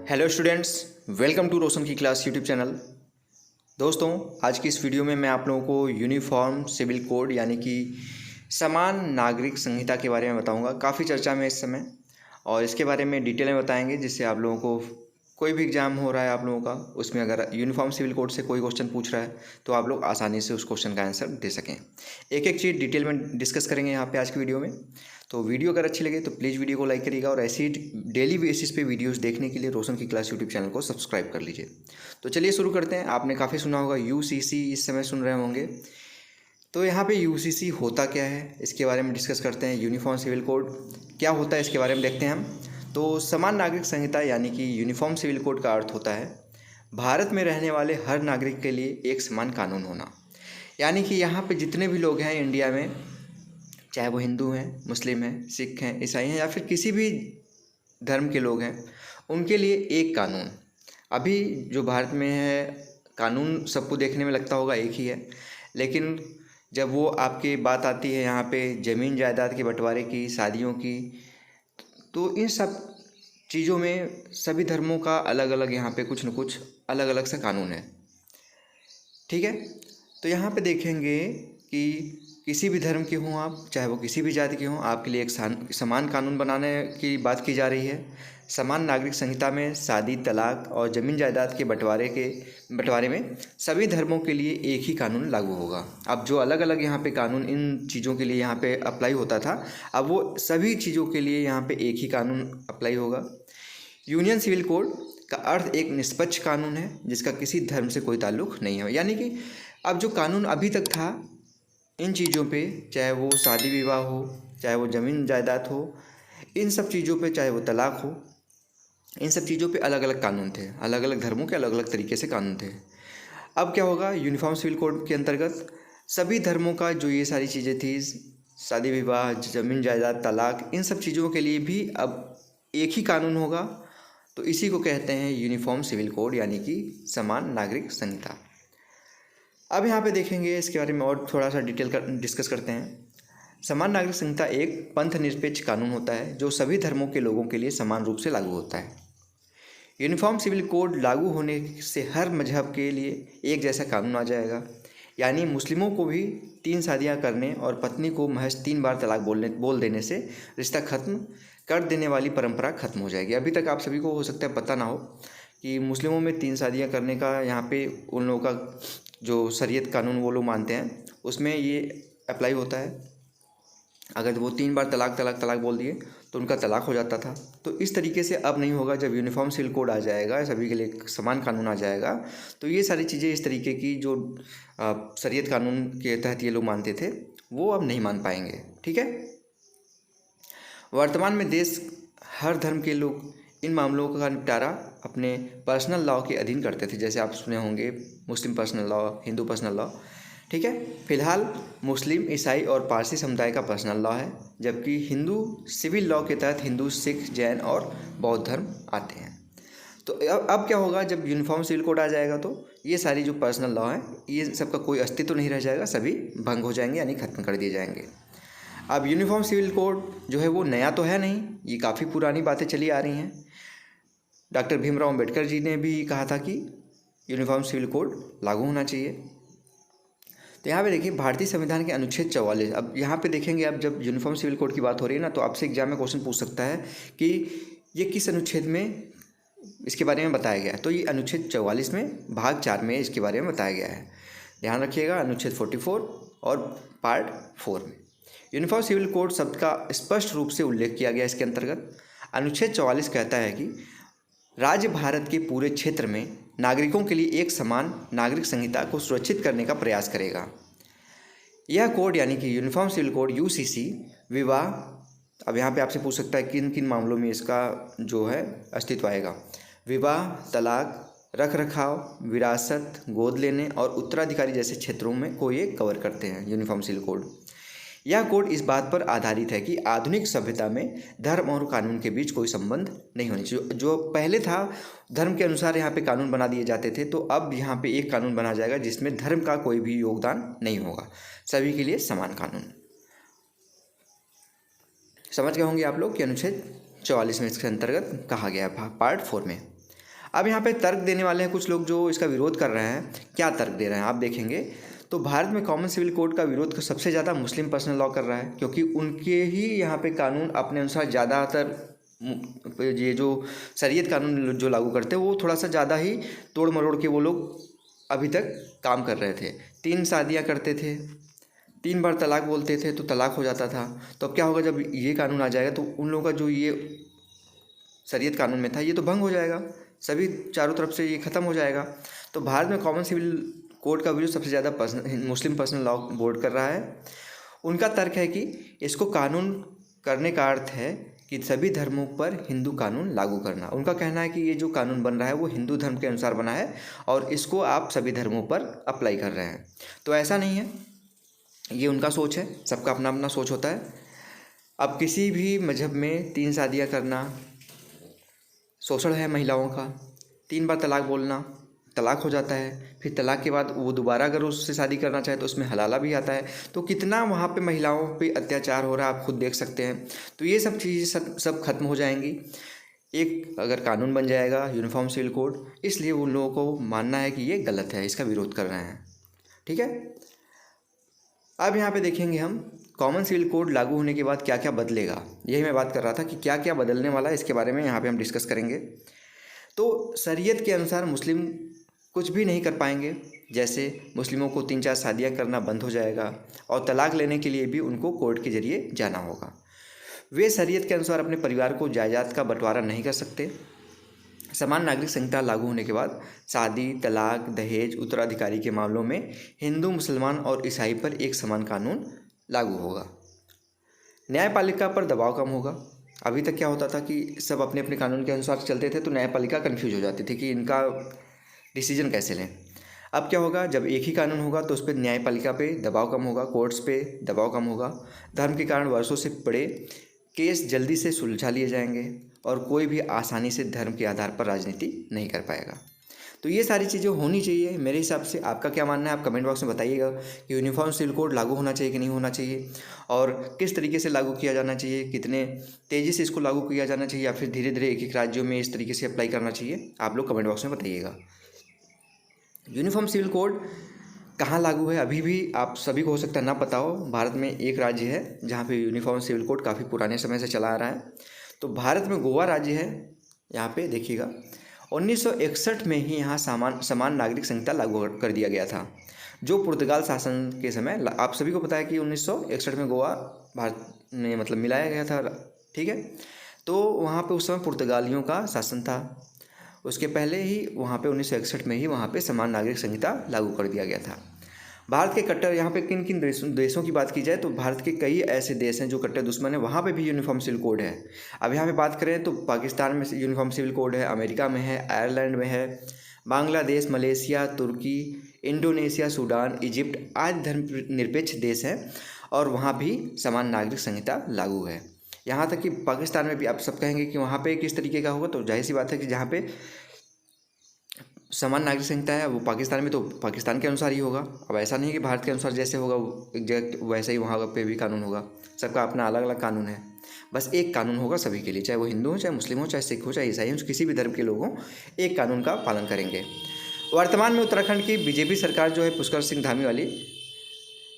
Hello students, welcome to रोशन की class YouTube channel. दोस्तों, आज की इस वीडियो में मैं आप लोगों को यूनिफॉर्म सिविल कोड यानी कि समान नागरिक संहिता के बारे में बताऊंगा। काफ़ी चर्चा में इस समय और इसके बारे में डिटेल में बताएंगे, जिससे आप लोगों को कोई भी एग्जाम हो रहा है आप लोगों का, उसमें अगर यूनिफॉर्म सिविल कोड से कोई क्वेश्चन पूछ रहा है तो आप लोग आसानी से उस क्वेश्चन का आंसर दे सकें। एक एक चीज़ डिटेल में डिस्कस करेंगे यहाँ पे आज की वीडियो में। तो वीडियो अगर अच्छी लगे तो प्लीज़ वीडियो को लाइक करिएगा और ऐसी डेली बेसिस पे वीडियोस देखने के लिए रोशन की क्लास यूट्यूब चैनल को सब्सक्राइब कर लीजिए। तो चलिए शुरू करते हैं। आपने काफ़ी सुना होगा यूसीसी, इस समय सुन रहे होंगे। तो यहाँ पे यूसीसी होता क्या है, इसके बारे में डिस्कस करते हैं। यूनिफॉर्म सिविल कोड क्या होता है, इसके बारे में देखते हैं हम। तो समान नागरिक संहिता यानी कि यूनिफॉर्म सिविल कोड का अर्थ होता है भारत में रहने वाले हर नागरिक के लिए एक समान कानून होना। यानी कि यहाँ पे जितने भी लोग हैं इंडिया में, चाहे वो हिंदू हैं, मुस्लिम हैं, सिख हैं, ईसाई हैं या फिर किसी भी धर्म के लोग हैं, उनके लिए एक कानून। अभी जो भारत में है, कानून सबको देखने में लगता होगा एक ही है, लेकिन जब वो आपकी बात आती है यहाँ पे ज़मीन जायदाद के बंटवारे की, शादियों की, तो इन सब चीज़ों में सभी धर्मों का अलग अलग यहाँ पे कुछ न कुछ अलग अलग सा कानून है। ठीक है, तो यहाँ पे देखेंगे कि किसी भी धर्म के हों आप, चाहे वो किसी भी जाति के हों, आपके लिए एक समान कानून बनाने की बात की जा रही है। समान नागरिक संहिता में शादी, तलाक और ज़मीन जायदाद के बंटवारे में सभी धर्मों के लिए एक ही कानून लागू होगा। अब जो अलग अलग यहाँ पे कानून इन चीज़ों के लिए यहाँ पे अप्लाई होता था, अब वो सभी चीज़ों के लिए यहाँ पे एक ही कानून अप्लाई होगा। यूनियन सिविल कोड का अर्थ एक निष्पक्ष कानून है जिसका किसी धर्म से कोई ताल्लुक़ नहीं है। यानी कि अब जो कानून अभी तक था इन चीज़ों पे, चाहे वो शादी विवाह हो, चाहे वो ज़मीन जायदाद हो, इन सब चीज़ों पे, चाहे वो तलाक हो, इन सब चीज़ों पे अलग अलग कानून थे, अलग अलग धर्मों के अलग अलग तरीके से कानून थे। अब क्या होगा, यूनिफॉर्म सिविल कोड के अंतर्गत सभी धर्मों का जो ये सारी चीज़ें थी, शादी विवाह, ज़मीन जायदाद, तलाक, इन सब चीज़ों के लिए भी अब एक ही कानून होगा। तो इसी को कहते हैं यूनिफॉर्म सिविल कोड यानी कि समान नागरिक संहिता। अब यहाँ पे देखेंगे इसके बारे में और थोड़ा सा डिस्कस करते हैं। समान नागरिक संहिता एक पंथ निरपेक्ष कानून होता है जो सभी धर्मों के लोगों के लिए समान रूप से लागू होता है। यूनिफॉर्म सिविल कोड लागू होने से हर मजहब के लिए एक जैसा कानून आ जाएगा। यानी मुस्लिमों को भी 3 शादियाँ करने और पत्नी को महज 3 बार तलाक बोल देने से रिश्ता खत्म कर देने वाली परंपरा खत्म हो जाएगी। अभी तक आप सभी को हो सकता है पता ना हो कि मुस्लिमों में 3 शादियाँ करने का यहाँ पे उन लोगों का जो शरीयत कानून वो लोग मानते हैं, उसमें ये अप्लाई होता है। अगर वो 3 बार तलाक बोल दिए तो उनका तलाक हो जाता था। तो इस तरीके से अब नहीं होगा। जब यूनिफॉर्म सिविल कोड आ जाएगा, सभी के लिए एक समान कानून आ जाएगा, तो ये सारी चीज़ें इस तरीके की जो शरीयत कानून के तहत ये लोग मानते थे, वो अब नहीं मान पाएंगे। ठीक है, वर्तमान में देश हर धर्म के लोग इन मामलों का निपटारा अपने पर्सनल लॉ के अधीन करते थे। जैसे आप सुने होंगे Muslim personal law, Hindu personal law. ठीक है, फिलहाल मुस्लिम, ईसाई और पारसी समुदाय का पर्सनल लॉ है, जबकि हिंदू सिविल लॉ के तहत हिंदू, सिख, जैन और बौद्ध धर्म आते हैं। तो अब क्या होगा, जब यूनिफॉर्म सिविल कोड आ जाएगा तो ये सारी जो पर्सनल लॉ है, ये सबका कोई अस्तित्व नहीं रह जाएगा, सभी भंग हो जाएंगे यानी खत्म कर दिए जाएंगे। अब यूनिफॉर्म सिविल कोड जो है वो नया तो है नहीं, ये काफ़ी पुरानी बातें चली आ रही हैं। डॉक्टर भीमराव अम्बेडकर जी ने भी कहा था कि यूनिफॉर्म सिविल कोड लागू होना चाहिए। तो यहाँ पे देखिए भारतीय संविधान के अनुच्छेद 44। अब यहाँ पे देखेंगे, अब जब यूनिफॉर्म सिविल कोड की बात हो रही है ना, तो आपसे एग्जाम में क्वेश्चन पूछ सकता है कि ये किस अनुच्छेद में इसके बारे में बताया गया है। तो ये अनुच्छेद 44 में भाग 4 में इसके बारे में बताया गया है। ध्यान रखिएगा, अनुच्छेद 44 और पार्ट 4 में यूनिफॉर्म सिविल कोड शब्द का स्पष्ट रूप से उल्लेख किया गया। इसके अंतर्गत अनुच्छेद 44 कहता है कि राज्य भारत के पूरे क्षेत्र में नागरिकों के लिए एक समान नागरिक संहिता को सुरक्षित करने का प्रयास करेगा। यह कोड यानी कि यूनिफॉर्म सिविल कोड यूसीसी विवाह, अब यहाँ पे आपसे पूछ सकता है किन किन मामलों में इसका जो है अस्तित्व आएगा। विवाह, तलाक, रख रखाव, विरासत, गोद लेने और उत्तराधिकारी जैसे क्षेत्रों में को ये कवर करते हैं यूनिफॉर्म सिविल कोड। यह कोड इस बात पर आधारित है कि आधुनिक सभ्यता में धर्म और कानून के बीच कोई संबंध नहीं होनी चाहिए। जो पहले था धर्म के अनुसार यहाँ पे कानून बना दिए जाते थे, तो अब यहाँ पे एक कानून बना जाएगा जिसमें धर्म का कोई भी योगदान नहीं होगा, सभी के लिए समान कानून। समझ गए होंगे आप लोग कि अनुच्छेद 44 में इसके अंतर्गत कहा गया है पार्ट 4 में। अब यहाँ पे तर्क देने वाले हैं कुछ लोग जो इसका विरोध कर रहे हैं। क्या तर्क दे रहे हैं आप देखेंगे तो भारत में कॉमन सिविल कोड का विरोध सबसे ज़्यादा मुस्लिम पर्सनल लॉ कर रहा है, क्योंकि उनके ही यहाँ पे कानून अपने अनुसार ज़्यादातर ये जो शरीयत कानून जो लागू करते हैं वो थोड़ा सा ज़्यादा ही तोड़ मरोड़ के वो लोग अभी तक काम कर रहे थे। 3 शादियाँ करते थे, 3 बार तलाक बोलते थे तो तलाक हो जाता था। तो अब क्या होगा, जब ये कानून आ जाएगा तो उन लोगों का जो ये शरीयत कानून में था ये तो भंग हो जाएगा, सभी चारों तरफ से ये ख़त्म हो जाएगा। तो भारत में कॉमन सिविल कोड का विरोध सबसे ज़्यादा मुस्लिम पर्सनल लॉ बोर्ड कर रहा है। उनका तर्क है कि इसको कानून करने का अर्थ है कि सभी धर्मों पर हिंदू कानून लागू करना। उनका कहना है कि ये जो कानून बन रहा है वो हिंदू धर्म के अनुसार बना है और इसको आप सभी धर्मों पर अप्लाई कर रहे हैं। तो ऐसा नहीं है, ये उनका सोच है, सबका अपना अपना सोच होता है। अब किसी भी मजहब में 3 शादियाँ करना शोषण है महिलाओं का, 3 बार तलाक बोलना, तलाक हो जाता है, फिर तलाक के बाद वो दोबारा अगर उससे शादी करना चाहे तो उसमें हलाला भी आता है। तो कितना वहाँ पे महिलाओं पे अत्याचार हो रहा है आप खुद देख सकते हैं। तो ये सब चीज़ें सब खत्म हो जाएंगी एक अगर कानून बन जाएगा यूनिफॉर्म सिविल कोड। इसलिए उन लोगों को मानना है कि ये गलत है, इसका विरोध कर रहे हैं। ठीक है, अब यहाँ पे देखेंगे हम कॉमन सिविल कोड लागू होने के बाद क्या क्या बदलेगा। यही मैं बात कर रहा था कि क्या क्या बदलने वाला है, इसके बारे में यहाँ पे हम डिस्कस करेंगे। तो शरीयत के अनुसार मुस्लिम कुछ भी नहीं कर पाएंगे, जैसे मुस्लिमों को 3-4 शादियाँ करना बंद हो जाएगा और तलाक लेने के लिए भी उनको कोर्ट के ज़रिए जाना होगा। वे शरीयत के अनुसार अपने परिवार को जायदाद का बंटवारा नहीं कर सकते। समान नागरिक संहिता लागू होने के बाद शादी, तलाक, दहेज, उत्तराधिकारी के मामलों में हिंदू, मुसलमान और ईसाई पर एक समान कानून लागू होगा। न्यायपालिका पर दबाव कम होगा। अभी तक क्या होता था कि सब अपने अपने कानून के अनुसार चलते थे तो न्यायपालिका कन्फ्यूज हो जाती थी कि इनका डिसीजन कैसे लें। अब क्या होगा, जब एक ही कानून होगा तो उस पर न्यायपालिका पे दबाव कम होगा, कोर्ट्स पे दबाव कम होगा। धर्म के कारण वर्षों से पड़े केस जल्दी से सुलझा लिए जाएंगे और कोई भी आसानी से धर्म के आधार पर राजनीति नहीं कर पाएगा। तो ये सारी चीज़ें होनी चाहिए मेरे हिसाब से। आपका क्या मानना है आप कमेंट बॉक्स में बताइएगा कि यूनिफॉर्म सिविल कोड लागू होना चाहिए कि नहीं होना चाहिए, और किस तरीके से लागू किया जाना चाहिए, कितने तेज़ी से इसको लागू किया जाना चाहिए या फिर धीरे धीरे एक एक राज्यों में इस तरीके से अप्लाई करना चाहिए। आप लोग कमेंट बॉक्स में बताइएगा। यूनिफॉर्म सिविल कोड कहाँ लागू है अभी भी आप सभी को हो सकता है ना पता हो। भारत में एक राज्य है जहाँ पे यूनिफॉर्म सिविल कोड काफ़ी पुराने समय से चला आ रहा है। तो भारत में गोवा राज्य है। यहाँ पे देखिएगा 1961 में ही यहाँ समान नागरिक संहिता लागू कर दिया गया था, जो पुर्तगाल शासन के समय। आप सभी को पता है कि 1961 में गोवा भारत में मतलब मिलाया गया था। ठीक है, तो वहाँ पे उस समय पुर्तगालियों का शासन था। उसके पहले ही वहाँ पे 1961 में ही वहाँ पे समान नागरिक संहिता लागू कर दिया गया था। भारत के कट्टर यहाँ पे किन किन देशों की बात की जाए तो भारत के कई ऐसे देश हैं जो कट्टर दुश्मन है, वहाँ पे भी यूनिफॉर्म सिविल कोड है। अब यहाँ पे बात करें तो पाकिस्तान में यूनिफॉर्म सिविल कोड है, अमेरिका में है, आयरलैंड में है, बांग्लादेश, मलेशिया, तुर्की, इंडोनेशिया, सूडान, इजिप्ट आदि धर्मनिरपेक्ष देश हैं और वहाँ भी समान नागरिक संहिता लागू है। यहाँ तक कि पाकिस्तान में भी आप सब कहेंगे कि वहाँ पे किस तरीके का होगा, तो जाहिर सी बात है कि जहाँ पे समान नागरिक संहिता है वो पाकिस्तान में तो पाकिस्तान के अनुसार ही होगा। अब ऐसा नहीं कि भारत के अनुसार जैसे होगा एक जगह वैसे ही वहाँ पे भी कानून होगा। सबका अपना अलग अलग कानून है, बस एक कानून होगा सभी के लिए, चाहे वो हिंदू हो, चाहे मुस्लिम हो, चाहे सिख हो, चाहे ईसाई हो, किसी भी धर्म के लोग हों, एक कानून का पालन करेंगे। वर्तमान में उत्तराखंड की बीजेपी सरकार जो है पुष्कर सिंह धामी वाली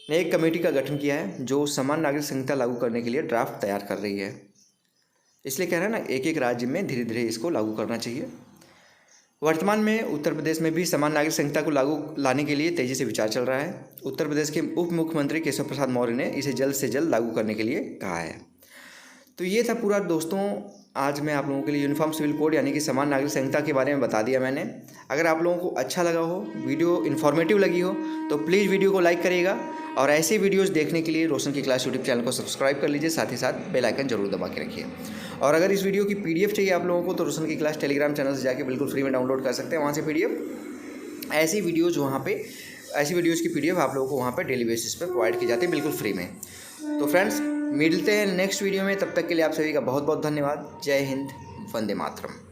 ने एक कमेटी का गठन किया है जो समान नागरिक संहिता लागू करने के लिए ड्राफ्ट तैयार कर रही है। इसलिए कह रहे हैं ना एक एक राज्य में धीरे धीरे इसको लागू करना चाहिए। वर्तमान में उत्तर प्रदेश में भी समान नागरिक संहिता को लागू लाने के लिए तेज़ी से विचार चल रहा है। उत्तर प्रदेश के उप मुख्यमंत्री केशव प्रसाद मौर्य ने इसे जल्द से जल्द लागू करने के लिए कहा है। तो ये था पूरा दोस्तों, आज मैं आप लोगों के लिए यूनिफॉर्म सिविल कोड यानी कि समान नागरिक संहिता के बारे में बता दिया मैंने। अगर आप लोगों को अच्छा लगा हो, वीडियो इन्फॉर्मेटिव लगी हो तो प्लीज़ वीडियो को लाइक करिएगा और ऐसे वीडियोस देखने के लिए रोशन की क्लास यूट्यूब चैनल को सब्सक्राइब कर लीजिए, साथ ही साथ बेल आइकन जरूर दबा के रखिए। और अगर इस वीडियो की PDF चाहिए आप लोगों को तो रोशन की क्लास टेलीग्राम चैनल से जाके बिल्कुल फ्री में डाउनलोड कर सकते हैं। वहाँ से PDF ऐसी वीडियोज़ की PDF आप लोगों को वहाँ पर डेली बेसिस पर प्रोवाइड की जाती है बिल्कुल फ्री में। तो फ्रेंड्स मिलते हैं नेक्स्ट वीडियो में, तब तक के लिए आप सभी का बहुत बहुत धन्यवाद। जय हिंद, वंदे मातरम।